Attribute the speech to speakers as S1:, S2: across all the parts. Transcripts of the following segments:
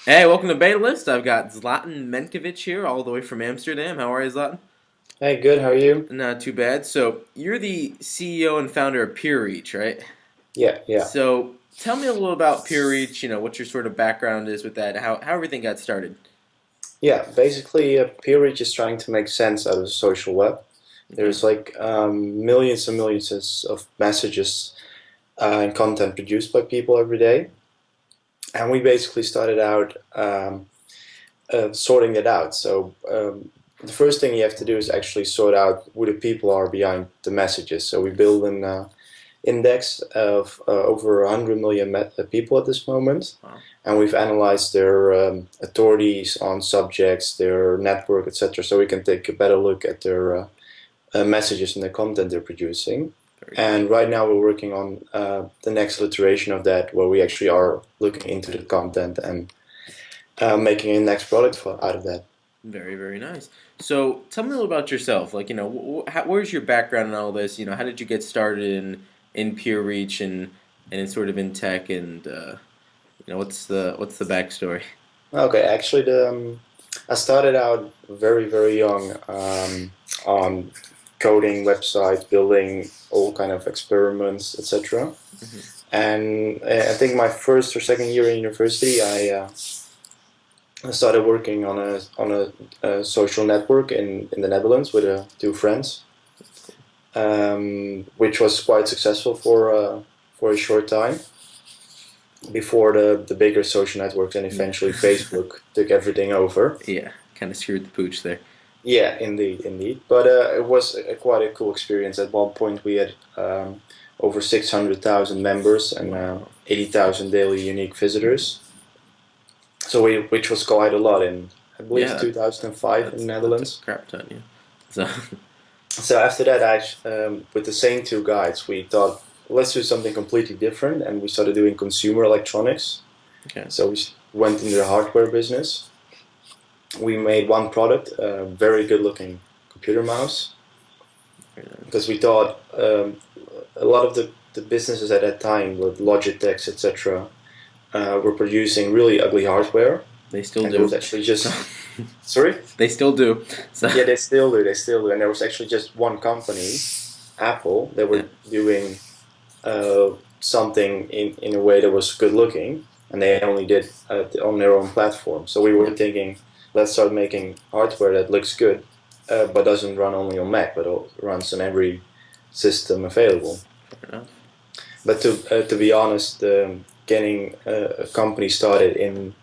S1: Hey, welcome to Beta List. I've got Zlatan Menkovic here, all the way from Amsterdam. How are you, Zlatan?
S2: Hey, good. How are you?
S1: Not too bad. So, you're the CEO and founder of PeerReach, right?
S2: Yeah, yeah,
S1: So, tell me a little about PeerReach, what your sort of background is with that, how everything got started.
S2: yeah. Basically, PeerReach is trying to make sense out of the social web.
S1: Okay.
S2: There's like millions and millions of messages and content produced by people every day, and we basically started out sorting it out. So the first thing you have to do is actually sort out who the people are behind the messages. So we build an index of over 100 million people at this moment,
S1: Wow.
S2: and we've analyzed their authorities on subjects, their network, etc. So we can take a better look at their messages and the content they're producing.
S1: Very cool.
S2: And right now we're working on the next iteration of that, where we actually are looking into the content and making a next product out of that.
S1: Very, very nice. So, tell me a little about yourself. Where's your background in all this? How did you get started in PeerReach and in sort of in tech and what's the backstory?
S2: Okay, actually, I started out very young on coding websites, building all kind of experiments, etc.
S1: Hmm.
S2: And I think my first or second year in university, I started working on a social network in the Netherlands with two friends,
S1: That's cool.
S2: which was quite successful for a short time before the bigger social networks and
S1: Yeah.
S2: eventually Facebook took everything over.
S1: Yeah, kind of screwed the pooch there.
S2: Yeah, indeed, indeed. But it was quite a cool experience. At one point, we had over 600,000 members and
S1: Wow.
S2: 80,000 daily unique visitors. Which was quite a lot in, I believe,
S1: Yeah,
S2: 2005 in the
S1: that's a
S2: Netherlands.
S1: crap ton. Yeah. So
S2: So after that, with the same two guys, we thought, let's do something completely different, and we started doing consumer electronics.
S1: okay.
S2: So we went into the hardware business. We made one product, a very good-looking computer mouse,
S1: Very nice.
S2: because we thought a lot of the businesses at that time with Logitech, etc., were producing really ugly hardware,
S1: They still
S2: and there was
S1: do.
S2: actually
S1: So
S2: just sorry,
S1: they still do. So
S2: yeah, they still do, and there was actually just one company, Apple, that
S1: yeah.
S2: were doing something in a way that was good looking, and they only did on their own platform. So we were
S1: Yep.
S2: thinking, let's start making hardware that looks good, but doesn't run only on Mac, but runs on every system available.
S1: Fair enough.
S2: But to be honest, getting a company started in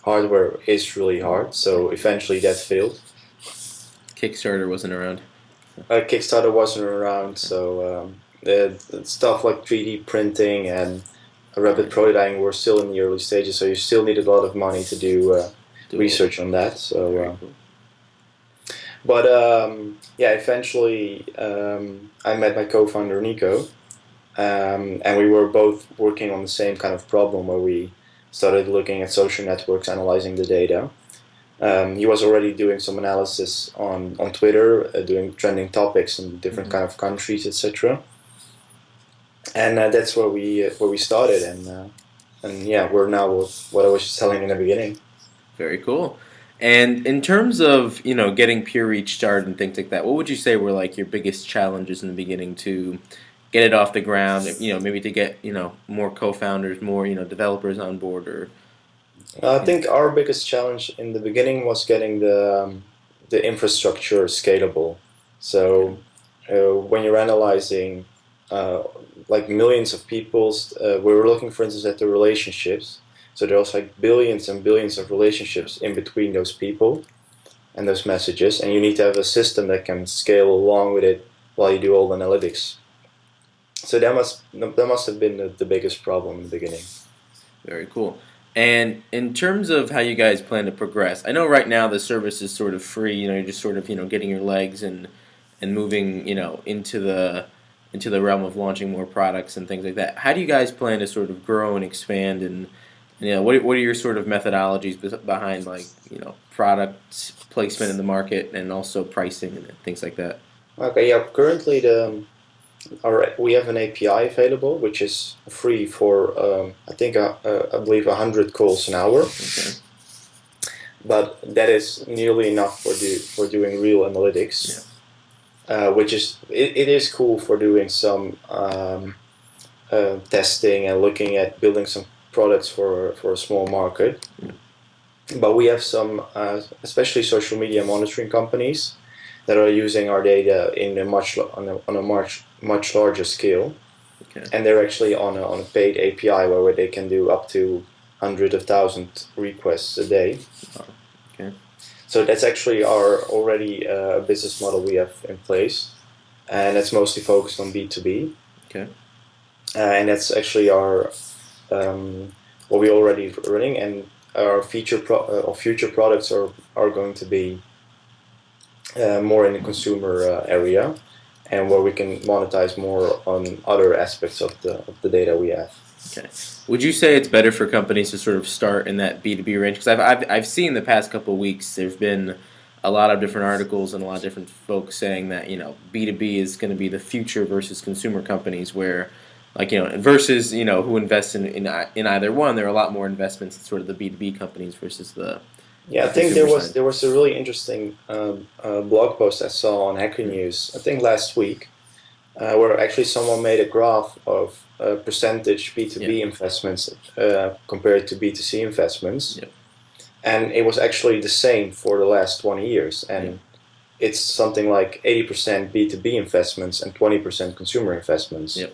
S2: hardware is really hard. So eventually that failed.
S1: Kickstarter wasn't around. So,
S2: Kickstarter wasn't around,
S1: okay.
S2: so the stuff like 3D printing and rapid
S1: Yeah.
S2: prototyping were still in the early stages. So you still needed a lot of money to do
S1: Do all that.
S2: research on that.
S1: Very cool.
S2: But yeah, eventually I met my co-founder Nico, and we were both working on the same kind of problem where we started looking at social networks, analyzing the data. He was already doing some analysis on Twitter, doing trending topics in different
S1: Hmm.
S2: kind of countries, etc. And that's where we started, and yeah, we're now what I was just telling in the beginning.
S1: Very cool. And in terms of getting Pure Reach started and things like that, what would you say were like your biggest challenges in the beginning to get it off the ground? Maybe to get more co-founders, more developers on board, or
S2: I
S1: you know.
S2: think our biggest challenge in the beginning was getting the infrastructure scalable.
S1: Okay.
S2: So when you're analyzing uh, like millions of people's, we were looking, for instance, at the relationships. So there's like billions and billions of relationships in between those people and those messages, and you need to have a system that can scale along with it while you do all the analytics. So that must have been the biggest problem in the beginning.
S1: Very cool. And in terms of how you guys plan to progress, I know right now the service is sort of free. You're just sort of getting your legs and moving into the realm of launching more products and things like that. How do you guys plan to sort of grow and expand and what are your sort of methodologies behind like product placement in the market and also pricing and things like that?
S2: Okay, yeah. Currently, we have an API available, which is free for I think I believe 100 calls an hour.
S1: Okay.
S2: but that is nearly enough for doing real
S1: Yeah.
S2: analytics, which is it is cool for doing some testing and looking at building some products for a small market. But we have some, especially social media monitoring companies, that are using our data in a on a much larger scale,
S1: Okay.
S2: and they're actually on a paid API where they can do up to hundreds of thousands requests a day.
S1: Wow. Okay.
S2: So that's actually our already business model we have in place, and it's mostly focused on B2B,
S1: Okay.
S2: and that's actually our what we already running, and our future products are going to be more in the consumer area, and where we can monetize more on other aspects of the data we have.
S1: Okay. Would you say it's better for companies to sort of start in that B2B range? Because I've seen the past couple of weeks there's been a lot of different articles and a lot of different folks saying that B2B is going to be the future versus consumer companies where versus who invests in either one. There are a lot more investments in sort of the B2B companies versus
S2: Yeah,
S1: the
S2: I think
S1: consumer side.
S2: there was a really interesting blog post I saw on Hacker News, I think last week, where actually someone made a graph of percentage
S1: Yeah.
S2: B2B investments compared to B2C investments,
S1: Yeah.
S2: and it was actually the same for the last 20 years,
S1: Yeah.
S2: and it's something like 80% B2B investments and 20% consumer investments.
S1: Yeah.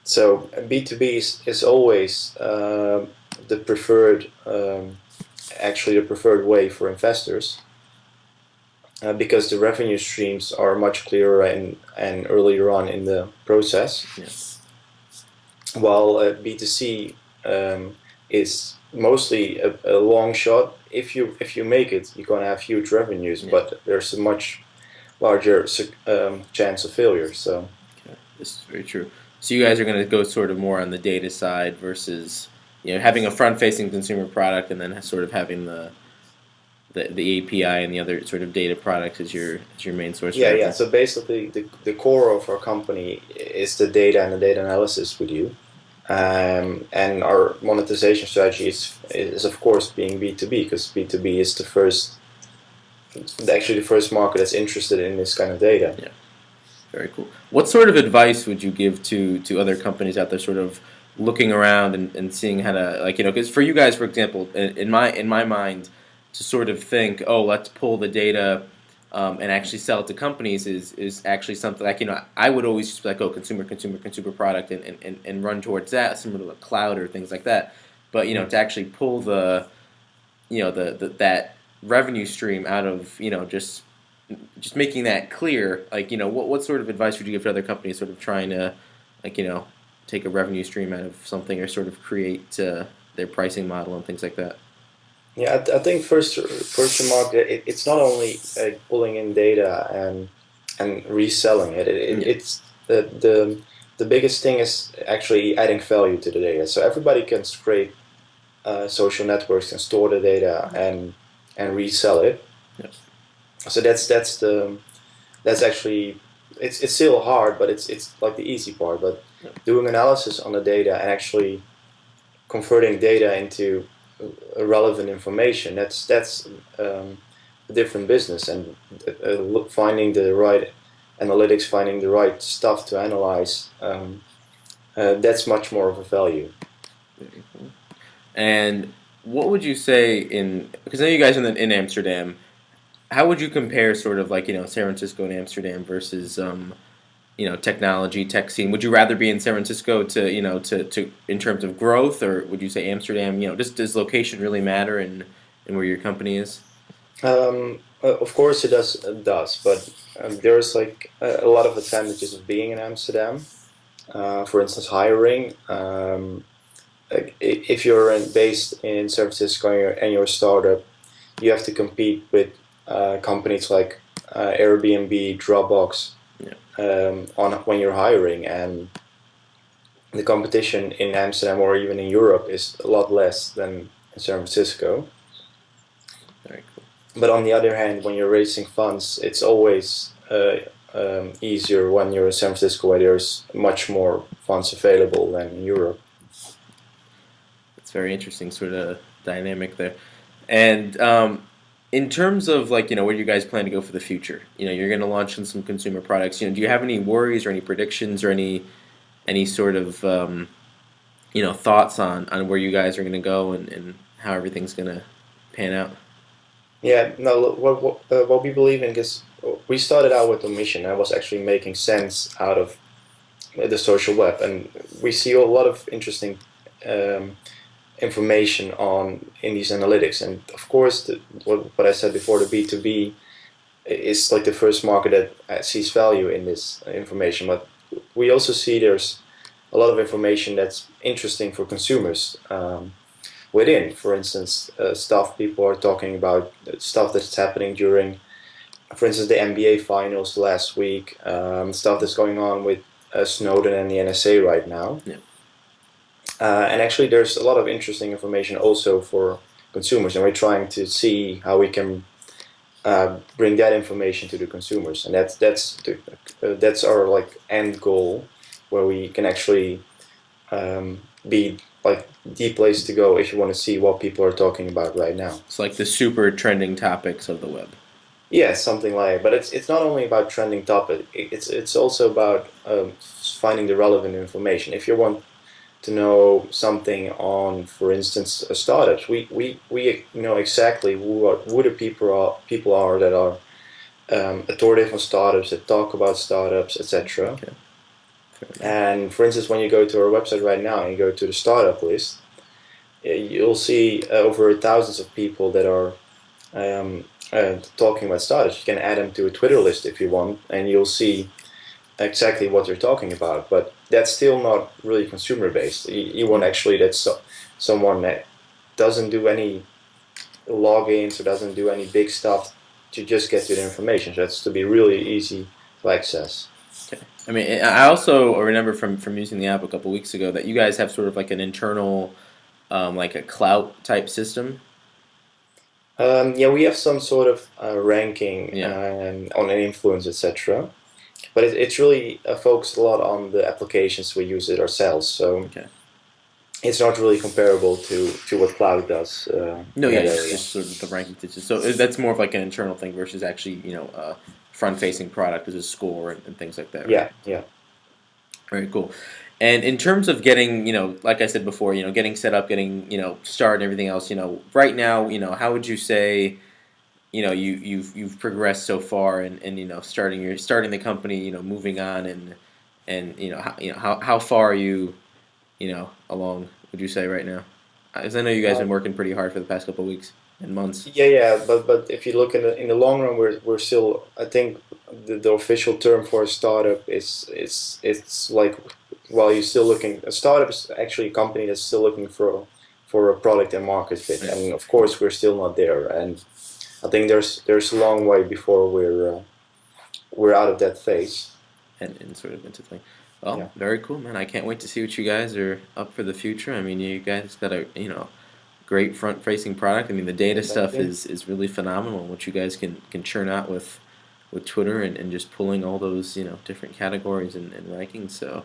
S2: So B2B is always the preferred, actually the preferred way for investors, because the revenue streams are much clearer and earlier on in the process.
S1: Yeah.
S2: While B2C is mostly a long shot. If you make it, you're gonna have huge revenues,
S1: Yeah.
S2: but there's a much larger chance of failure. So
S1: Okay. This is very true. So you guys are going to go sort of more on the data side versus having a front-facing consumer product and then sort of having the API and the other sort of data products as your main source of
S2: yeah.
S1: revenue.
S2: So basically, the core of our company is the data and the data analysis we do. And our monetization strategy is of course being B2B, because B2B is actually the first market that's interested in this kind of data.
S1: Yeah, very cool. What sort of advice would you give to other companies out there, sort of looking around and seeing how to because for you guys, for example, in my mind, to sort of think, oh, let's pull the data. And actually sell it to companies is actually something like I would always just be like, oh, consumer product and run towards that, similar to a cloud or things like that. But to actually pull that revenue stream out of just making that clear, what sort of advice would you give to other companies sort of trying to take a revenue stream out of something or sort of create their pricing model and things like that?
S2: Yeah, I think first remark that it's not only pulling in data and reselling it.
S1: Yeah.
S2: It's the biggest thing is actually adding value to the data. So everybody can scrape social networks and store the data and resell it.
S1: Yeah.
S2: So that's actually it's still hard, but it's like the easy part. But
S1: Yeah.
S2: doing analysis on the data and actually converting data into relevant information, that's a different business, and finding the right analytics, finding the right stuff to analyze, that's much more of a value.
S1: Very cool. And what would you say because I know you guys in Amsterdam, how would you compare sort of San Francisco and Amsterdam versus technology tech scene? Would you rather be in San Francisco to in terms of growth, or would you say Amsterdam? Does location really matter in where your company is?
S2: Of course it does, but there's like a lot of advantages of being in Amsterdam. For instance, hiring. Like if you're based in San Francisco and you're a startup, you have to compete with companies like Airbnb, Dropbox,
S1: Yeah.
S2: on when you're hiring, and the competition in Amsterdam or even in Europe is a lot less than in San Francisco.
S1: Very cool.
S2: But on the other hand, when you're raising funds, it's always easier when you're in San Francisco, where there's much more funds available than in Europe.
S1: It's very interesting sort of dynamic there. And in terms of like where you guys plan to go for the future, you're going to launch in some consumer products. Do you have any worries or any predictions or any sort of thoughts on where you guys are going to go and how everything's going to pan out?
S2: Yeah, no, look, what we believe in is we started out with a mission that was actually making sense out of the social web, and we see a lot of interesting um, information on in these analytics. And of course, what I said before, the B2B is like the first market that sees value in this information. But we also see there's a lot of information that's interesting for consumers within. For instance, stuff people are talking about, stuff that's happening during, for instance, the NBA finals last week, stuff that's going on with Snowden and the NSA right now.
S1: Yeah.
S2: And actually, there's a lot of interesting information also for consumers, and we're trying to see how we can bring that information to the consumers, and that's our like end goal, where we can actually be like the place to go if you want to see what people are talking about right now.
S1: It's like the super trending topics of the web.
S2: Yeah, something like. But it's not only about trending topic. It's also about finding the relevant information. If you want to know something on, for instance, startups, we know exactly who the people are that are authoritative on startups, that talk about startups, etc.
S1: Okay.
S2: And for instance, when you go to our website right now and you go to the startup list, you'll see over thousands of people that are talking about startups. You can add them to a Twitter list if you want, and you'll see exactly what they're talking about. But that's still not really consumer based. You want actually someone that doesn't do any logins or doesn't do any big stuff to just get to the information. So that's to be really easy to access.
S1: Okay. I mean, I also remember from using the app a couple weeks ago that you guys have sort of like an internal, like a clout type system.
S2: Yeah, we have some sort of ranking
S1: Yeah.
S2: on an influence, etc. But it's really focused a lot on the applications we use it ourselves. So
S1: Okay.
S2: it's not really comparable to what cloud does
S1: No,
S2: in
S1: yeah,
S2: that
S1: it's
S2: area.
S1: just sort of the ranking stitches. So that's more of like an internal thing versus actually, front-facing product as a score and things like that, right?
S2: Yeah, yeah.
S1: Very cool. And in terms of getting, like I said before, getting set up, getting, started and everything else, right now, how would you say, you've progressed so far and starting the company, moving on and how far are you, along, would you say right now? Because I know you guys have been
S2: Um,
S1: working pretty hard for the past couple of weeks and months.
S2: yeah, yeah. But if you look in the long run, we're still. I think the official term for a startup is it's like, while you're still looking. A startup is actually a company that's still looking for a product and market fit,
S1: Yeah.
S2: and of course we're still not there. And I think there's a long way before we're out of that phase.
S1: And sort of into thing. Well,
S2: Yeah,
S1: very cool, man. I can't wait to see what you guys are up for the future. I mean, you guys got a great front facing product. I mean, the data
S2: thank
S1: stuff
S2: you.
S1: is really phenomenal. What you guys can churn out with Twitter and just pulling all those different categories and rankings. So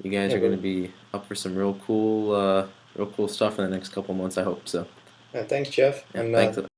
S1: you guys
S2: Yeah,
S1: are going to
S2: good.
S1: be up for some real cool stuff in the next couple months. I hope so.
S2: Yeah, thanks, Jeff,
S1: Yeah,
S2: and
S1: thanks.